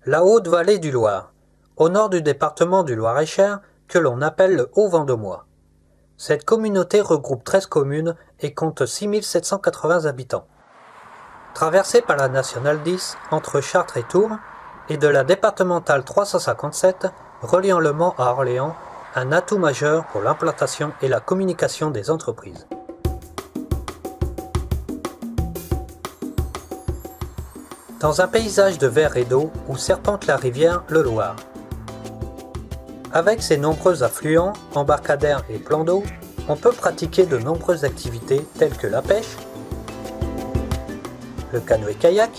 La Haute-Vallée du Loir, au nord du département du Loir-et-Cher, que l'on appelle le Haut-Vendomois. Cette communauté regroupe 13 communes et compte 6780 habitants. Traversée par la nationale 10 entre Chartres et Tours, et de la départementale 357 reliant Le Mans à Orléans, un atout majeur pour l'implantation et la communication des entreprises. Dans un paysage de verre et d'eau où serpente la rivière le Loir. Avec ses nombreux affluents, embarcadères et plans d'eau, on peut pratiquer de nombreuses activités telles que la pêche, le canoë-kayak,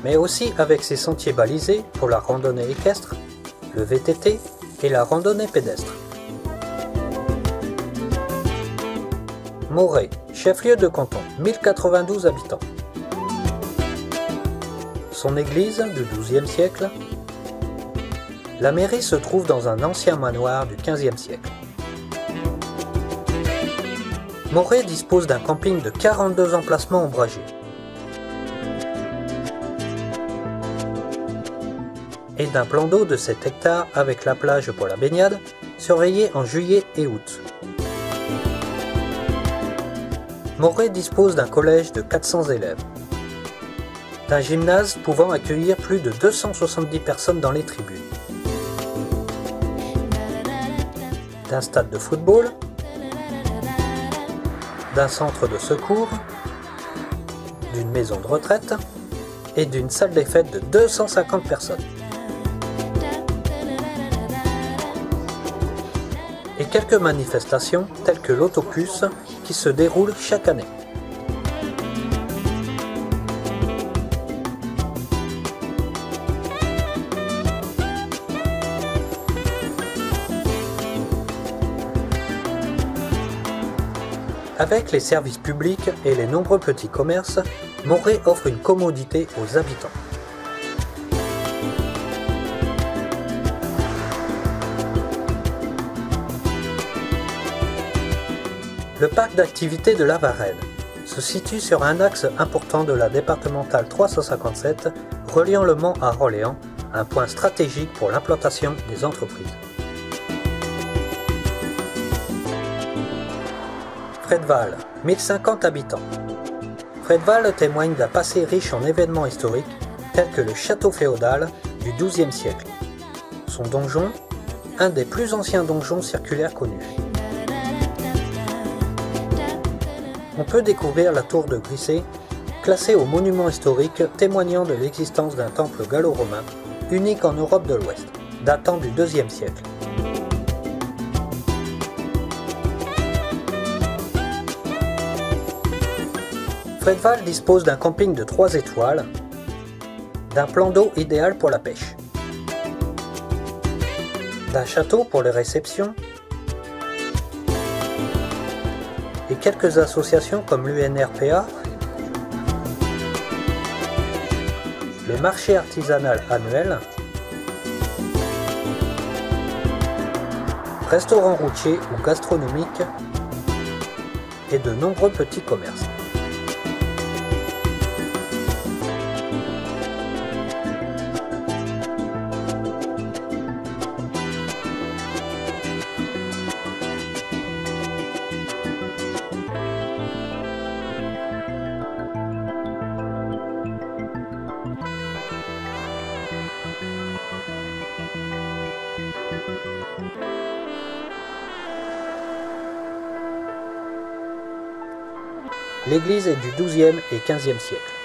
mais aussi avec ses sentiers balisés pour la randonnée équestre, le VTT et la randonnée pédestre. Morée, chef-lieu de canton, 1092 habitants. Son église du XIIe siècle. La mairie se trouve dans un ancien manoir du XVe siècle. Morée dispose d'un camping de 42 emplacements ombragés et d'un plan d'eau de 7 hectares avec la plage pour la baignade, surveillée en juillet et août. Morée dispose d'un collège de 400 élèves, d'un gymnase pouvant accueillir plus de 270 personnes dans les tribunes, d'un stade de football, d'un centre de secours, d'une maison de retraite et d'une salle des fêtes de 250 personnes. Et quelques manifestations telles que l'Autopus qui se déroule chaque année. Avec les services publics et les nombreux petits commerces, Morée offre une commodité aux habitants. Le parc d'activités de la Varenne se situe sur un axe important de la départementale 357 reliant Le Mans à Orléans, un point stratégique pour l'implantation des entreprises. Fredval, 1050 habitants. Fredval témoigne d'un passé riche en événements historiques tels que le château féodal du XIIe siècle. Son donjon, un des plus anciens donjons circulaires connus. On peut découvrir la tour de Grissé, classée au monument historique témoignant de l'existence d'un temple gallo-romain, unique en Europe de l'Ouest, datant du IIe siècle. Fredval dispose d'un camping de 3 étoiles, d'un plan d'eau idéal pour la pêche, d'un château pour les réceptions et quelques associations comme l'UNRPA, le marché artisanal annuel, restaurants routiers ou gastronomiques et de nombreux petits commerces. L'église est du XIIe et XVe siècle.